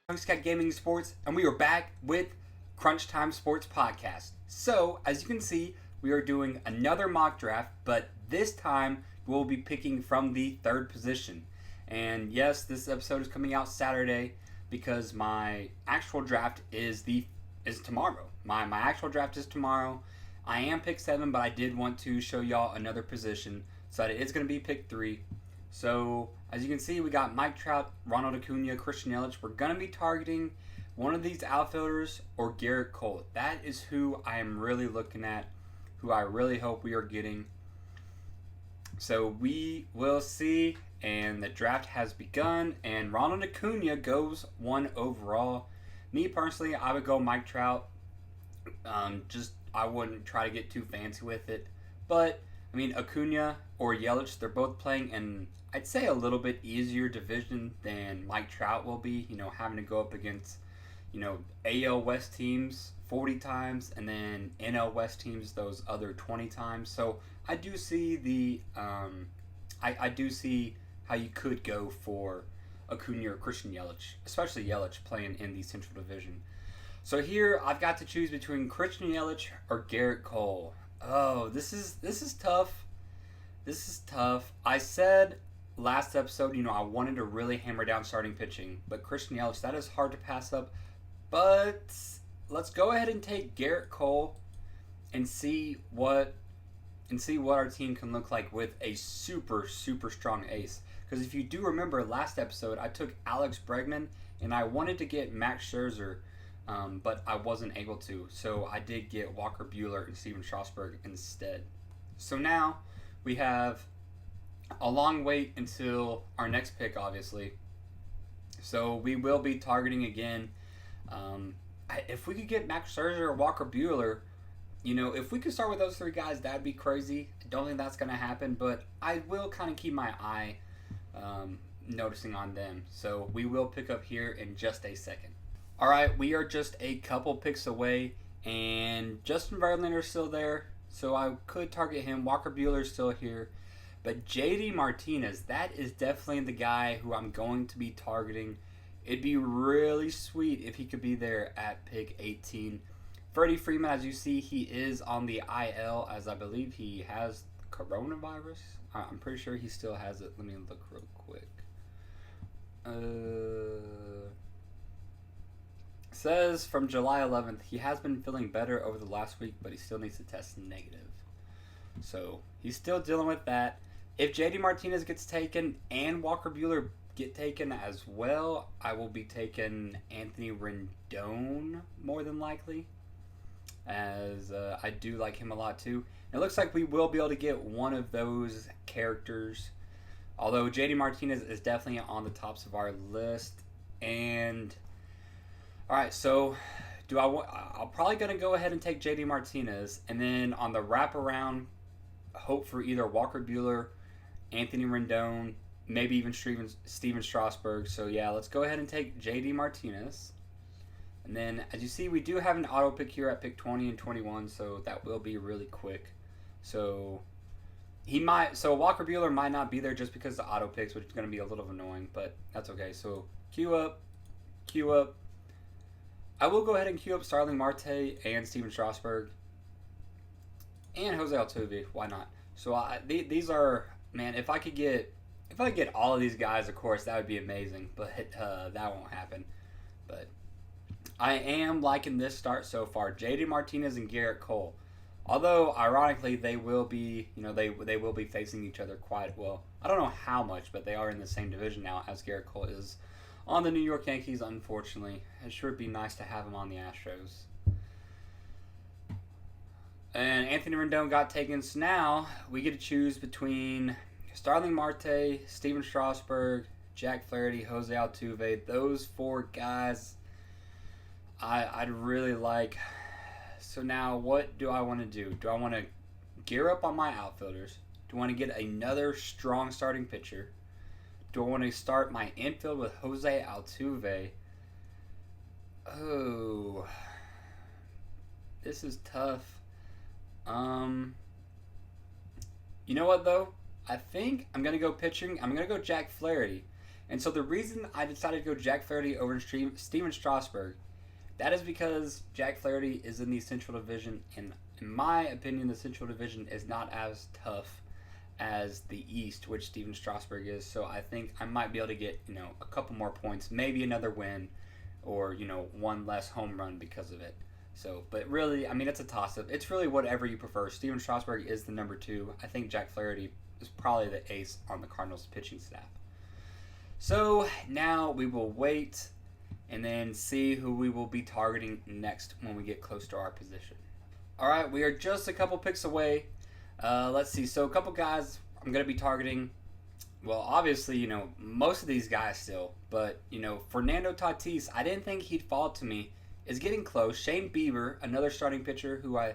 Cat Gaming Sports, and we are back with Crunch Time Sports Podcast. So, as you can see, we are doing another mock draft, but this time we'll be picking from the third position. And yes, this episode is coming out Saturday because my actual draft is tomorrow. My actual draft is tomorrow. I am pick 7, but I did want to show y'all another position, so that it is going to be pick 3. So, as you can see, we got Mike Trout, Ronald Acuna, Christian Yelich. We're going to be targeting one of these outfielders or Garrett Cole. That is who I am really looking at, who I really hope we are getting. So, we will see, and the draft has begun, and Ronald Acuna goes 1 overall. Me, personally, I would go Mike Trout. I wouldn't try to get too fancy with it. But, I mean, Acuna or Yelich, they're both playing in, I'd say, a little bit easier division than Mike Trout will be. Having to go up against, AL West teams 40 times and then NL West teams those other 20 times. So I do see I do see how you could go for Acuna or Christian Yelich, especially Yelich playing in the Central Division. So here I've got to choose between Christian Yelich or Garrett Cole. Oh, this is tough. This is tough. I said last episode, I wanted to really hammer down starting pitching, but Christian Yelich, that is hard to pass up. But let's go ahead and take Garrett Cole and see what our team can look like with a super, super strong ace. Because if you do remember last episode, I took Alex Bregman and I wanted to get Max Scherzer, but I wasn't able to. So I did get Walker Buehler and Steven Strasburg instead. So now we have a long wait until our next pick, obviously. So we will be targeting again. If we could get Max Scherzer or Walker Buehler, if we could start with those 3 guys, that'd be crazy. I don't think that's going to happen, but I will kind of keep my eye noticing on them. So we will pick up here in just a second. All right, we are just a couple picks away, and Justin Verlander is still there, so I could target him. Walker Buehler is still here. But JD Martinez, that is definitely the guy who I'm going to be targeting. It'd be really sweet if he could be there at pick 18. Freddie Freeman, as you see, he is on the IL, as I believe he has coronavirus. I'm pretty sure he still has it. Let me look real quick. Says from July 11th, he has been feeling better over the last week, but he still needs to test negative. So he's still dealing with that. If JD Martinez gets taken and Walker Buehler get taken as well, I will be taking Anthony Rendon more than likely, as I do like him a lot too. It looks like we will be able to get one of those characters, although JD Martinez is definitely on the tops of our list. And all right, so I'm probably going to go ahead and take JD Martinez, and then on the wraparound, hope for either Walker Buehler, Anthony Rendon, maybe even Steven Strasburg. So yeah, let's go ahead and take JD Martinez. And then, as you see, we do have an auto pick here at pick 20 and 21, so that will be really quick. So Walker Buehler might not be there just because of the auto picks, which is going to be a little annoying, but that's okay. So queue up. I will go ahead and queue up Starling Marte and Steven Strasburg and Jose Altuve. Why not? So these are, man, if I could get all of these guys, of course, that would be amazing. But that won't happen. But I am liking this start so far. JD Martinez and Garrett Cole. Although, ironically, they will be, they will be facing each other quite well. I don't know how much, but they are in the same division now as Garrett Cole is on the New York Yankees, unfortunately. It sure would be nice to have him on the Astros. And Anthony Rendon got taken, so now we get to choose between Starling Marte, Steven Strasburg, Jack Flaherty, Jose Altuve. Those 4 guys I'd really like. So now what do I want to do? Do I want to gear up on my outfielders? Do I want to get another strong starting pitcher? Do I want to start my infield with Jose Altuve? Oh, this is tough. You know what, though? I think I'm going to go pitching. I'm going to go Jack Flaherty. And so the reason I decided to go Jack Flaherty over Steven Strasburg, that is because Jack Flaherty is in the Central Division, and in my opinion, the Central Division is not as tough as the East, which Steven Strasburg is. So I think I might be able to get, a couple more points, maybe another win, or, one less home run because of it. So, but really, I mean, it's a toss-up. It's really whatever you prefer. Steven Strasburg is the number 2. I think Jack Flaherty is probably the ace on the Cardinals pitching staff. So now we will wait and then see who we will be targeting next when we get close to our position. All right, we are just a couple picks away. Let's see. So a couple guys I'm going to be targeting. Well, obviously, most of these guys still. But, Fernando Tatis, I didn't think he'd fall to me. Is getting close. Shane Bieber, another starting pitcher who I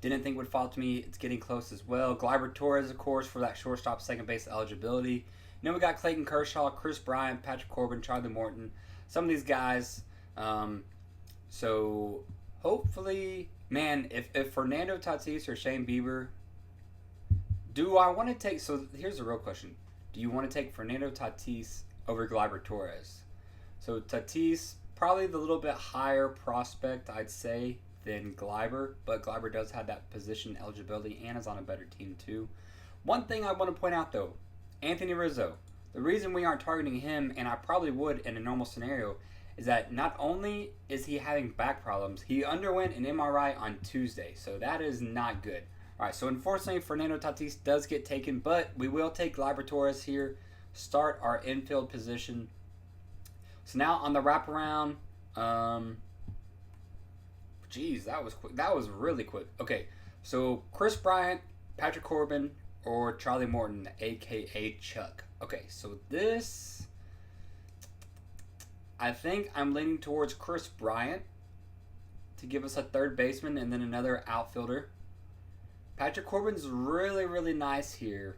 didn't think would fall to me. It's getting close as well. Gleyber Torres, of course, for that shortstop second base eligibility. Then we got Clayton Kershaw, Chris Bryant, Patrick Corbin, Charlie Morton. Some of these guys. So hopefully, man, if Fernando Tatis or Shane Bieber, do I want to take? So here's the real question: do you want to take Fernando Tatis over Gleyber Torres? So Tatis, probably the little bit higher prospect, I'd say, than Gleyber, but Gleyber does have that position eligibility and is on a better team too. One thing I want to point out though, Anthony Rizzo. The reason we aren't targeting him, and I probably would in a normal scenario, is that not only is he having back problems, he underwent an MRI on Tuesday, so that is not good. All right, so unfortunately, Fernando Tatis does get taken, but we will take Gleyber Torres here, start our infield position. So now on the wraparound, geez, that was quick. That was really quick. Okay, so Chris Bryant, Patrick Corbin, or Charlie Morton, a.k.a. Chuck. Okay, so this, I think I'm leaning towards Chris Bryant to give us a third baseman and then another outfielder. Patrick Corbin's really, really nice here.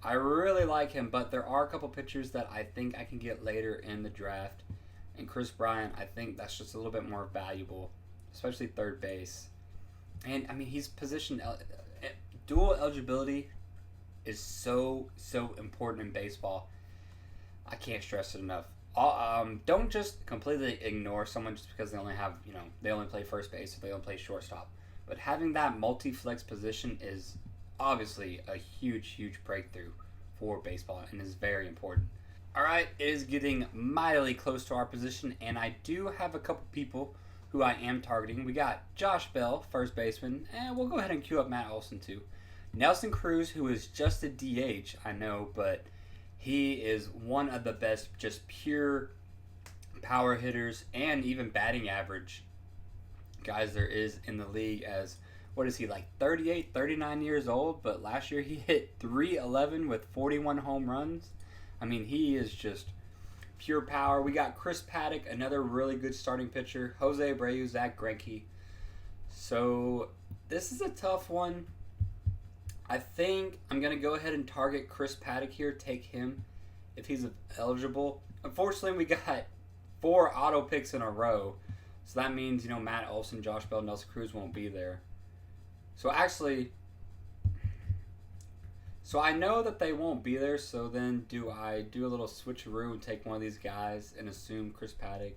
I really like him, but there are a couple pitchers that I think I can get later in the draft. And Chris Bryant, I think that's just a little bit more valuable, especially third base. And, I mean, he's positioned. Dual eligibility is so important in baseball. I can't stress it enough. Don't just completely ignore someone just because they only have, they only play first base or they only play shortstop. But having that multi-flex position is obviously a huge breakthrough for baseball and is very important. All right, it is getting mightily close to our position, and I do have a couple people who I am targeting. We got Josh Bell, first baseman, and we'll go ahead and queue up Matt Olson too. Nelson Cruz, who is just a DH, I know, but he is one of the best just pure power hitters and even batting average guys there is in the league. As what is he, like 38, 39 years old, but last year he hit 311 with 41 home runs. I mean, he is just pure power. We got Chris Paddock, another really good starting pitcher, Jose Abreu, Zach Greinke. So this is a tough one. I think I'm going to go ahead and target Chris Paddock here, take him if he's eligible. Unfortunately, we got 4 auto picks in a row. So that means, Matt Olson, Josh Bell, Nelson Cruz won't be there. So actually, I know that they won't be there, so then do I do a little switcheroo and take one of these guys and assume Chris Paddock?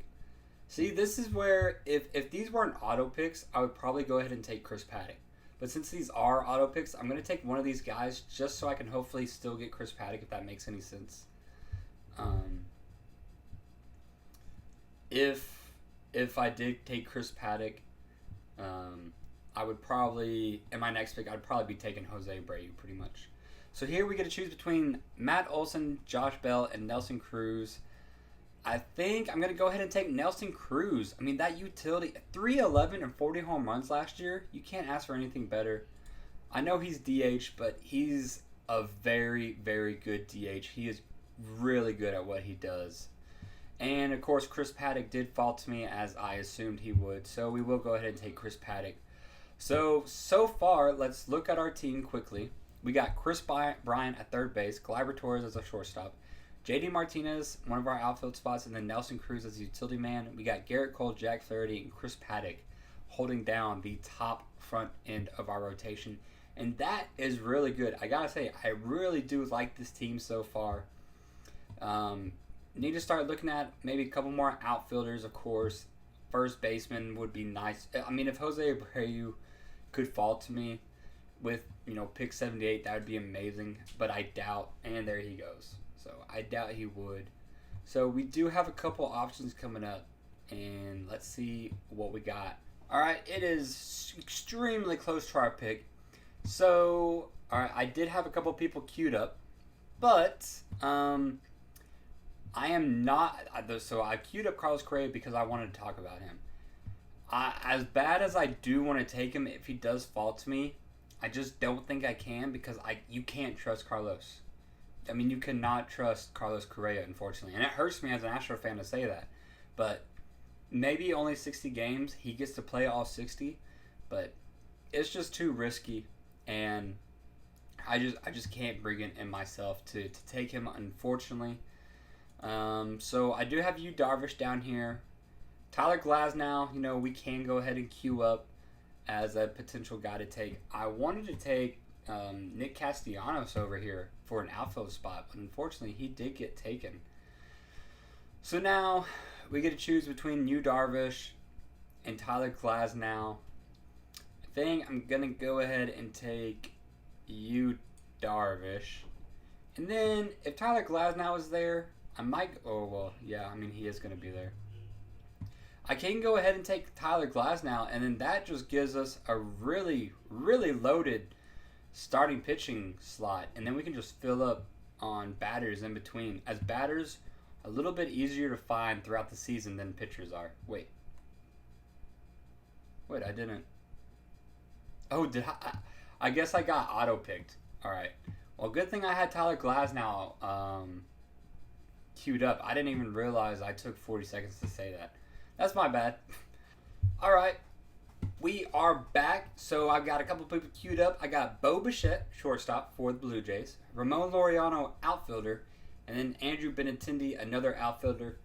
See, this is where, if these weren't auto picks, I would probably go ahead and take Chris Paddock. But since these are auto picks, I'm going to take one of these guys just so I can hopefully still get Chris Paddock, if that makes any sense. If I did take Chris Paddock, I would probably, in my next pick, I'd probably be taking Jose Abreu pretty much. So here we get to choose between Matt Olson, Josh Bell, and Nelson Cruz. I think I'm going to go ahead and take Nelson Cruz. I mean, that utility, 311 and 40 home runs last year, you can't ask for anything better. I know he's DH, but he's a very good DH. He is really good at what he does. And, of course, Chris Paddock did fall to me as I assumed he would, so we will go ahead and take Chris Paddock. So far, let's look at our team quickly. We got Chris Bryant at third base, Gleyber Torres as a shortstop, JD Martinez, one of our outfield spots, and then Nelson Cruz as a utility man. We got Garrett Cole, Jack Flaherty, and Chris Paddock holding down the top front end of our rotation. And that is really good. I gotta say, I really do like this team so far. Need to start looking at maybe a couple more outfielders, of course. First baseman would be nice. I mean, if Jose Abreu could fall to me with, pick 78, that would be amazing. But I doubt, and there he goes. So I doubt he would. So we do have a couple options coming up, and let's see what we got. All right, it is extremely close to our pick. So, all right, I did have a couple people queued up, but I am not. So I queued up Carlos Correa because I wanted to talk about him. As bad as I do want to take him, if he does fall to me, I just don't think I can because you can't trust Carlos. I mean, you cannot trust Carlos Correa, unfortunately. And it hurts me as an Astro fan to say that. But maybe only 60 games. He gets to play all 60. But it's just too risky. And I just can't bring it in myself to take him, unfortunately. So I do have Yu Darvish down here. Tyler Glasnow, we can go ahead and queue up as a potential guy to take. I wanted to take Nick Castellanos over here for an outfield spot, but unfortunately he did get taken. So now we get to choose between Yu Darvish and Tyler Glasnow. I think I'm going to go ahead and take Yu Darvish. And then if Tyler Glasnow is there, I might... Oh, well, yeah, I mean, he is going to be there. I can go ahead and take Tyler Glasnow, and then that just gives us a really, really loaded starting pitching slot. And then we can just fill up on batters in between. As batters, a little bit easier to find throughout the season than pitchers are. Wait, I didn't... Oh, did I guess I got auto-picked. All right. Well, good thing I had Tyler Glasnow queued up. I didn't even realize I took 40 seconds to say that. That's my bad. All right. We are back. So I've got a couple people queued up. I got Bo Bichette, shortstop for the Blue Jays. Ramon Laureano, outfielder. And then Andrew Benintendi, another outfielder.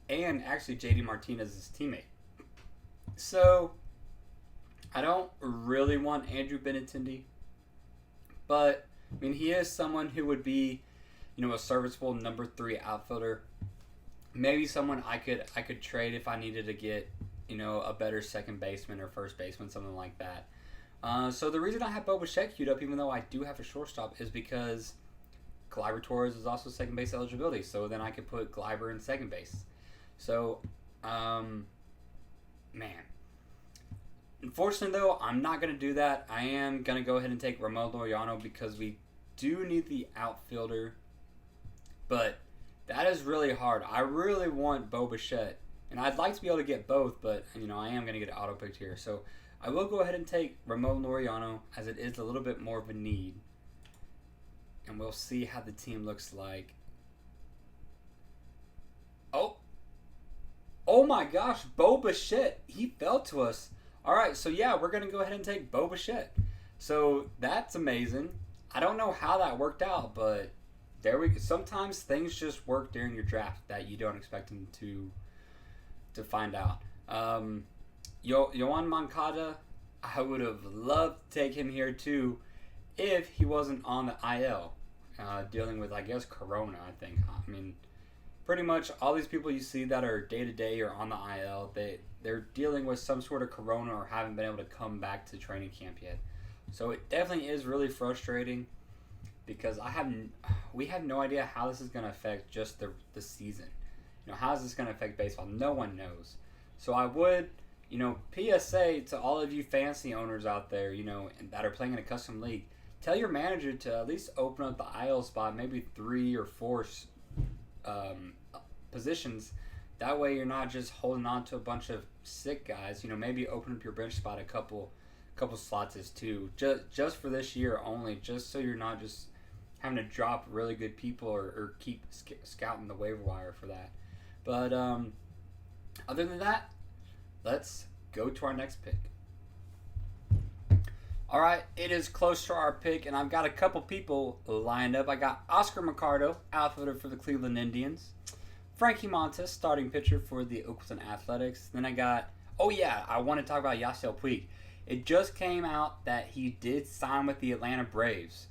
And actually JD Martinez's teammate. So I don't really want Andrew Benintendi. But, I mean, he is someone who would be, a serviceable number 3 outfielder. Maybe someone I could trade if I needed to get, a better second baseman or first baseman, something like that. So the reason I have Bo Bichette queued up, even though I do have a shortstop, is because Gleyber Torres is also second base eligibility. So then I could put Gleyber in second base. So, man. Unfortunately, though, I'm not going to do that. I am going to go ahead and take Ramon Laureano because we do need the outfielder. But that is really hard. I really want Bo Bichette. And I'd like to be able to get both, but, I am going to get it auto-picked here. So I will go ahead and take Ramon Laureano as it is a little bit more of a need. And we'll see how the team looks like. Oh my gosh, Bo Bichette. He fell to us. All right, so yeah, we're going to go ahead and take Bo Bichette. So that's amazing. I don't know how that worked out, but there we go. Sometimes things just work during your draft that you don't expect them to find out. Yoan Moncada, I would have loved to take him here too if he wasn't on the IL, dealing with, I guess, Corona, I think. I mean, pretty much all these people you see that are day-to-day or on the IL, they're dealing with some sort of Corona or haven't been able to come back to training camp yet. So it definitely is really frustrating because we have no idea how this is going to affect just the season. How is this going to affect baseball? No one knows. So I would, PSA to all of you fantasy owners out there, that are playing in a custom league, tell your manager to at least open up the IL spot, maybe 3 or 4 positions. That way you're not just holding on to a bunch of sick guys. Maybe open up your bench spot a couple slots as too. Just for this year only, just so you're not just having to drop really good people or keep scouting the waiver wire for that. But other than that, let's go to our next pick. All right, it is close to our pick, and I've got a couple people lined up. I got Oscar Mercado, outfielder for the Cleveland Indians. Frankie Montas, starting pitcher for the Oakland Athletics. Then I got, I want to talk about Yashell Puig. It just came out that he did sign with the Atlanta Braves.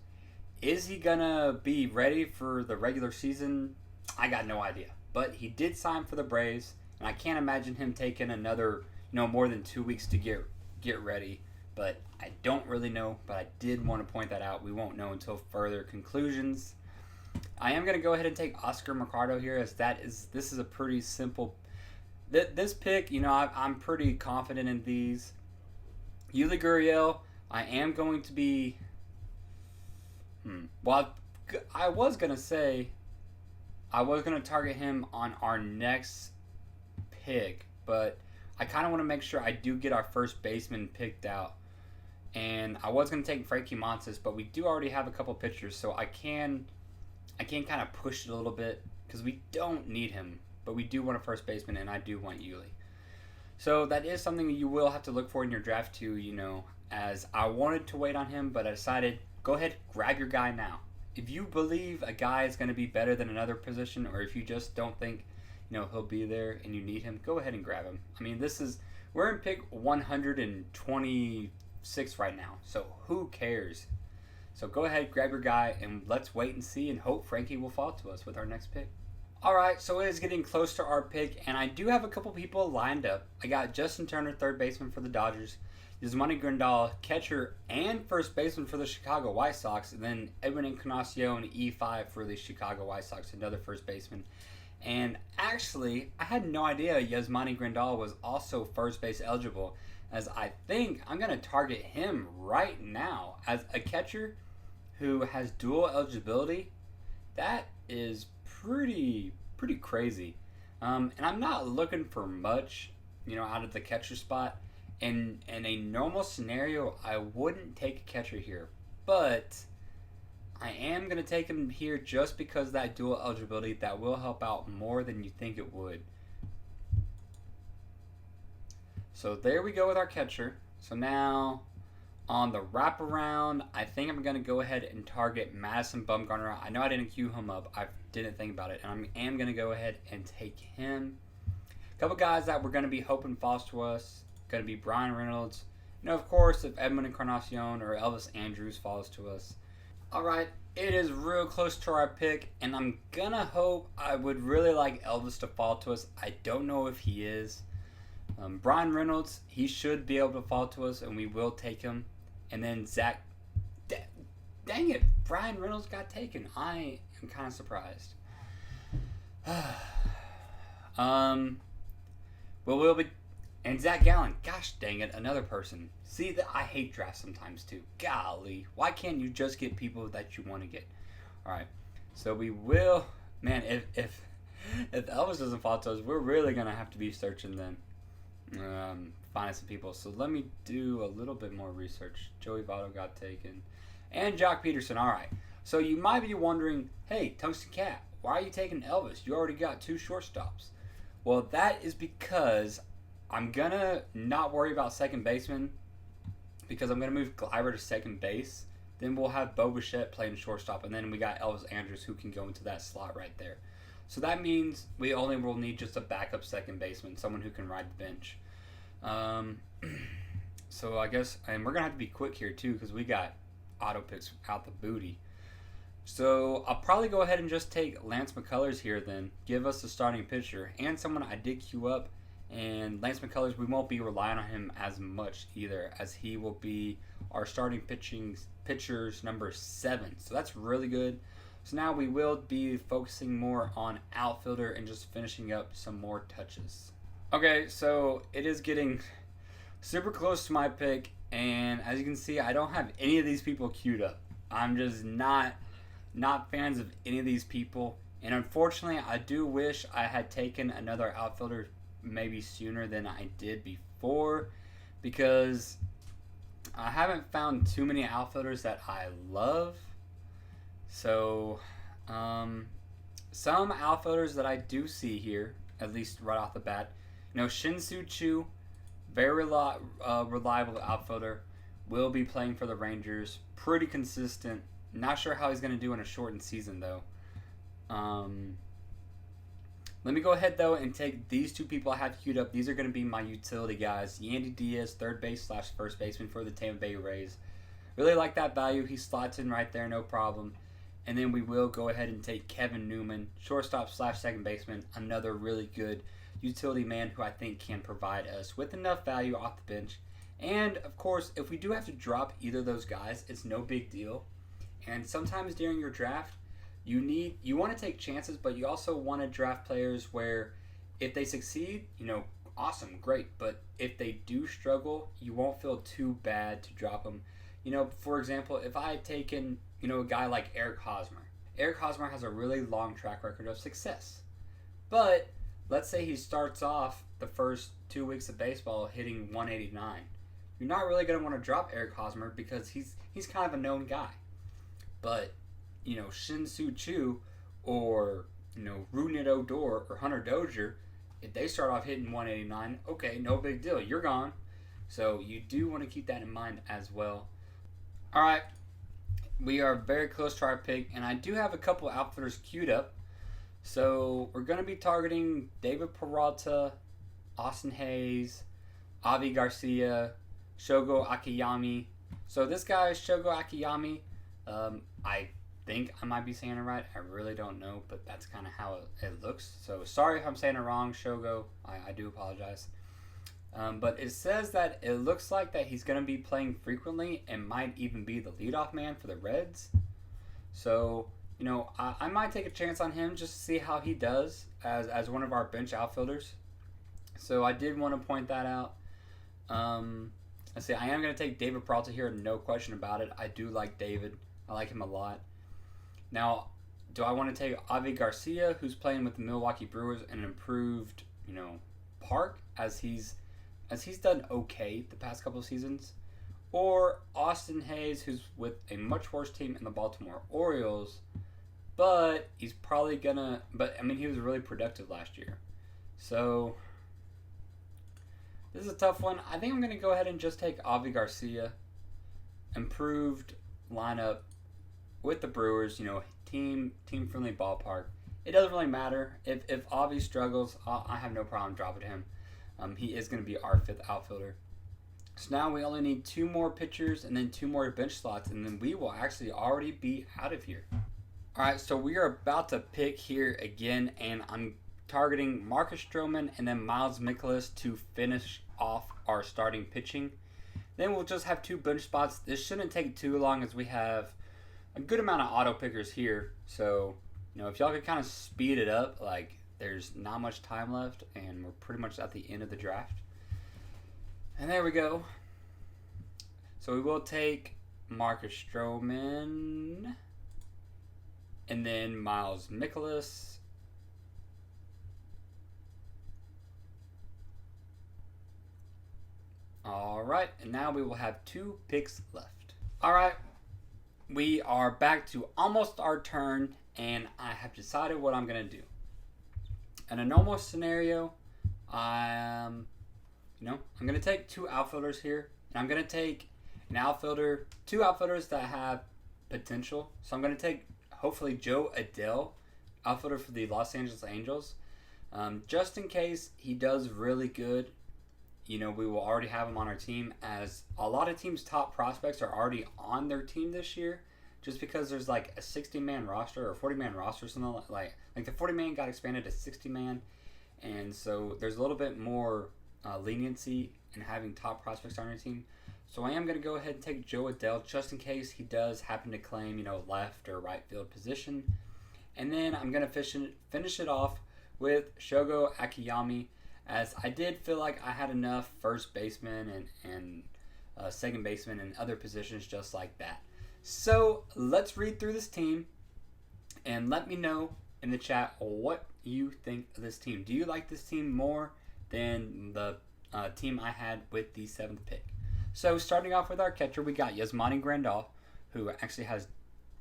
Is he going to be ready for the regular season? I got no idea. But he did sign for the Braves, and I can't imagine him taking another, more than 2 weeks to get ready. But I don't really know, but I did want to point that out. We won't know until further conclusions. I am going to go ahead and take Oscar Mercado here, as this is a pretty simple. This pick, I'm pretty confident in these. Yuli Gurriel, I am going to be. Well, I was going to say I was going to target him on our next pick, but I kind of want to make sure I do get our first baseman picked out. And I was going to take Frankie Montas, but we do already have a couple pitchers, so I can kind of push it a little bit because we don't need him, but we do want a first baseman, and I do want Yuli. So that is something you will have to look for in your draft too, as I wanted to wait on him, but I decided, go ahead, grab your guy now. If you believe a guy is going to be better than another position, or if you just don't think, he'll be there and you need him, go ahead and grab him. I mean, we're in pick 126 right now, so who cares? So go ahead, grab your guy, and let's wait and see and hope Frankie will fall to us with our next pick. Alright, so it is getting close to our pick, and I do have a couple people lined up. I got Justin Turner, third baseman for the Dodgers, Yasmani Grandal, catcher and first baseman for the Chicago White Sox, and then Edwin Encarnacion, E5 for the Chicago White Sox, another first baseman. And actually, I had no idea Yasmani Grandal was also first base eligible, as I think I'm going to target him right now as a catcher who has dual eligibility. That is pretty crazy. And I'm not looking for much, out of the catcher spot. In a normal scenario, I wouldn't take a catcher here, but I am going to take him here just because that dual eligibility, that will help out more than you think it would. So there we go with our catcher. So now on the wraparound, I think I'm going to go ahead and target Madison Bumgarner. I know I didn't cue him up. I didn't think about it. And I am going to go ahead and take him. A couple guys that we're going to be hoping falls to us. Going to be Brian Reynolds. Of course, if Edmund Encarnacion or Elvis Andrus falls to us. Alright, it is real close to our pick. And I'm going to hope, I would really like Elvis to fall to us. I don't know if he is. Brian Reynolds, he should be able to fall to us, and we will take him. And then Zach, dang it, Brian Reynolds got taken. I am kind of surprised. We'll be, and Zach Gallen, gosh dang it, another person. See, that I hate drafts sometimes too. Golly, why can't you just get people that you want to get? All right, so we will, man. If Elvis doesn't fall to us, we're really gonna have to be searching then. Finding some people. So let me do a little bit more research. Joey Votto got taken. And Jock Peterson. Alright. So you might be wondering, hey, Tungsten Cat, why are you taking Elvis? You already got 2 shortstops. Well, that is because I'm going to not worry about second baseman, because I'm going to move Gleiber to second base. Then we'll have Bo Bichette playing shortstop. And then we got Elvis Andrus who can go into that slot right there. So that means we only will need just a backup second baseman, someone who can ride the bench. So I guess, and we're going to have to be quick here too, because we got auto picks out the booty. So I'll probably go ahead and just take Lance McCullers here then. Give us the starting pitcher and someone I did queue up. And Lance McCullers, we won't be relying on him as much either, as he will be our starting pitcher's number 7. So that's really good. So now we will be focusing more on outfielder and just finishing up some more touches. Okay, so it is getting super close to my pick, and as you can see, I don't have any of these people queued up. I'm just not fans of any of these people, and unfortunately, I do wish I had taken another outfielder maybe sooner than I did before, because I haven't found too many outfielders that I love. So, some outfielders that I do see here, at least right off the bat, Shin-Soo Choo, very reliable outfielder, will be playing for the Rangers, pretty consistent. Not sure how he's going to do in a shortened season, though. Let me go ahead, though, and take these 2 people I have queued up. These are going to be my utility guys. Yandy Diaz, third base / first baseman for the Tampa Bay Rays. Really like that value. He slots in right there, no problem. And then we will go ahead and take Kevin Newman, shortstop / second baseman, another really good utility man who I think can provide us with enough value off the bench. And, of course, if we do have to drop either of those guys, it's no big deal. And sometimes during your draft, you want to take chances, but you also want to draft players where if they succeed, awesome, great. But if they do struggle, you won't feel too bad to drop them. For example, if I had taken, a guy like Eric Hosmer. Eric Hosmer has a really long track record of success. But let's say he starts off the first 2 weeks of baseball hitting 189. You're not really going to want to drop Eric Hosmer because he's kind of a known guy. But, Shin-Soo Choo or, Rougned Odor or Hunter Dozier, if they start off hitting 189, okay, no big deal. You're gone. So you do want to keep that in mind as well. All right. We are very close to our pick, and I do have a couple outfielders queued up. So we're going to be targeting David Peralta, Austin Hayes, Avi Garcia, Shogo Akiyami. So this guy is Shogo Akiyami. I think I might be saying it right. I really don't know, but that's kind of how it looks. So sorry if I'm saying it wrong, Shogo. I do apologize. But it says that it looks like that he's going to be playing frequently and might even be the leadoff man for the Reds. So, I might take a chance on him just to see how he does as one of our bench outfielders. So I did want to point that out. Let's see, I am going to take David Peralta here, no question about it. I do like David. I like him a lot. Now, do I want to take Avi Garcia, who's playing with the Milwaukee Brewers in an improved, park, as he's done okay the past couple of seasons? Or Austin Hayes, who's with a much worse team in the Baltimore Orioles, but he's probably he was really productive last year. So this is a tough one. I think I'm going to go ahead and just take Avi Garcia. Improved lineup with the Brewers, team-friendly ballpark. It doesn't really matter. If Avi struggles, I have no problem dropping him. He is going to be our fifth outfielder. So now we only need 2 more pitchers and then 2 more bench slots, and then we will actually already be out of here. All right, so we are about to pick here again, and I'm targeting Marcus Stroman and then Miles Mikolas to finish off our starting pitching. Then we'll just have 2 bench spots. This shouldn't take too long as we have a good amount of auto pickers here. So, if y'all could kind of speed it up, there's not much time left, and we're pretty much at the end of the draft. And there we go. So we will take Marcus Stroman and then Miles Mikolas. All right, and now we will have 2 picks left. All right, we are back to almost our turn, and I have decided what I'm going to do. In a normal scenario, I'm going to take 2 outfielders here, and I'm going to take 2 outfielders that have potential. So I'm going to take, hopefully, Joe Adele, outfielder for the Los Angeles Angels. Just in case he does really good, we will already have him on our team, as a lot of teams' top prospects are already on their team this year, just because there's a 60-man roster or 40-man roster or something like the 40-man got expanded to 60-man, and so there's a little bit more leniency in having top prospects on your team. So I am going to go ahead and take Joe Adele just in case he does happen to claim, left or right field position. And then I'm going to finish it off with Shogo Akiyami, as I did feel like I had enough first baseman and second baseman and other positions just like that. So let's read through this team and let me know in the chat what you think of this team. Do you like this team more than the team I had with the 7th pick? So starting off with our catcher, we got Yasmani Grandal, who actually has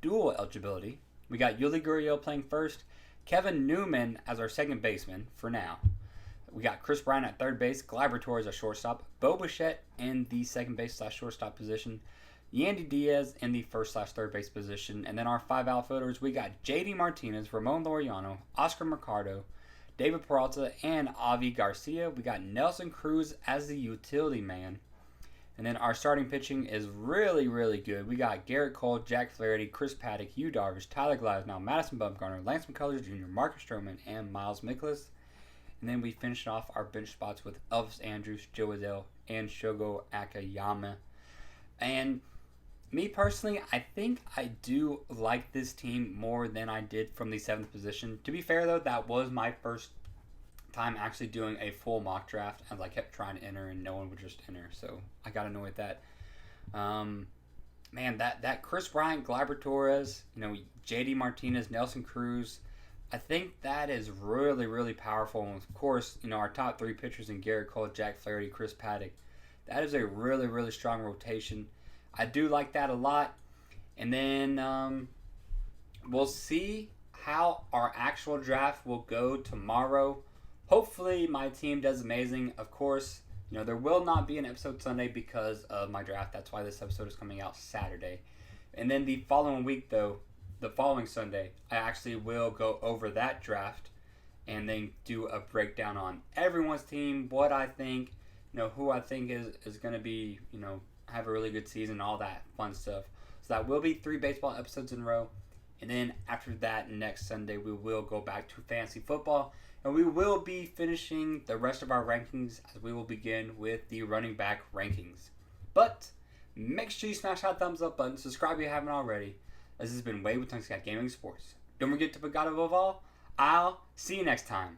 dual eligibility. We got Yuli Gurriel playing first, Kevin Newman as our second baseman for now. We got Chris Bryant at third base, Gleyber Torres as shortstop, Bo Bichette in the second base / shortstop position, Yandy Diaz in the first / third base position, and then our 5 outfielders, we got JD Martinez, Ramon Laureano, Oscar Mercado, David Peralta, and Avi Garcia. We got Nelson Cruz as the utility man. And then our starting pitching is really, really good. We got Garrett Cole, Jack Flaherty, Chris Paddock, Yu Darvish, Tyler Glasnow, Madison Bumgarner, Lance McCullers Jr., Marcus Stroman, and Miles Mikolas. And then we finished off our bench spots with Elvis Andrus, Joe Adell, and Shogo Akiyama. And me personally, I think I do like this team more than I did from the 7th position. To be fair, though, that was my first time actually doing a full mock draft, as I kept trying to enter and no one would just enter, so I got annoyed with that. Man, that Chris Bryant, Gleyber Torres, JD Martinez, Nelson Cruz, I think that is really, really powerful. And of course, our top 3 pitchers in Garrett Cole, Jack Flaherty, Chris Paddock. That is a really, really strong rotation. I do like that a lot. And then we'll see how our actual draft will go tomorrow. Hopefully my team does amazing. Of course, there will not be an episode Sunday because of my draft. That's why this episode is coming out Saturday. And then the following week, though, the following Sunday, I actually will go over that draft and then do a breakdown on everyone's team, what I think, who I think is going to be, have a really good season, all that fun stuff. So that will be 3 baseball episodes in a row. And then after that, next Sunday, we will go back to fantasy football. And we will be finishing the rest of our rankings as we will begin with the running back rankings. But make sure you smash that thumbs up button. Subscribe if you haven't already. This has been Wade with Tongue Scat Gaming Sports. Don't forget to put God above all. I'll see you next time.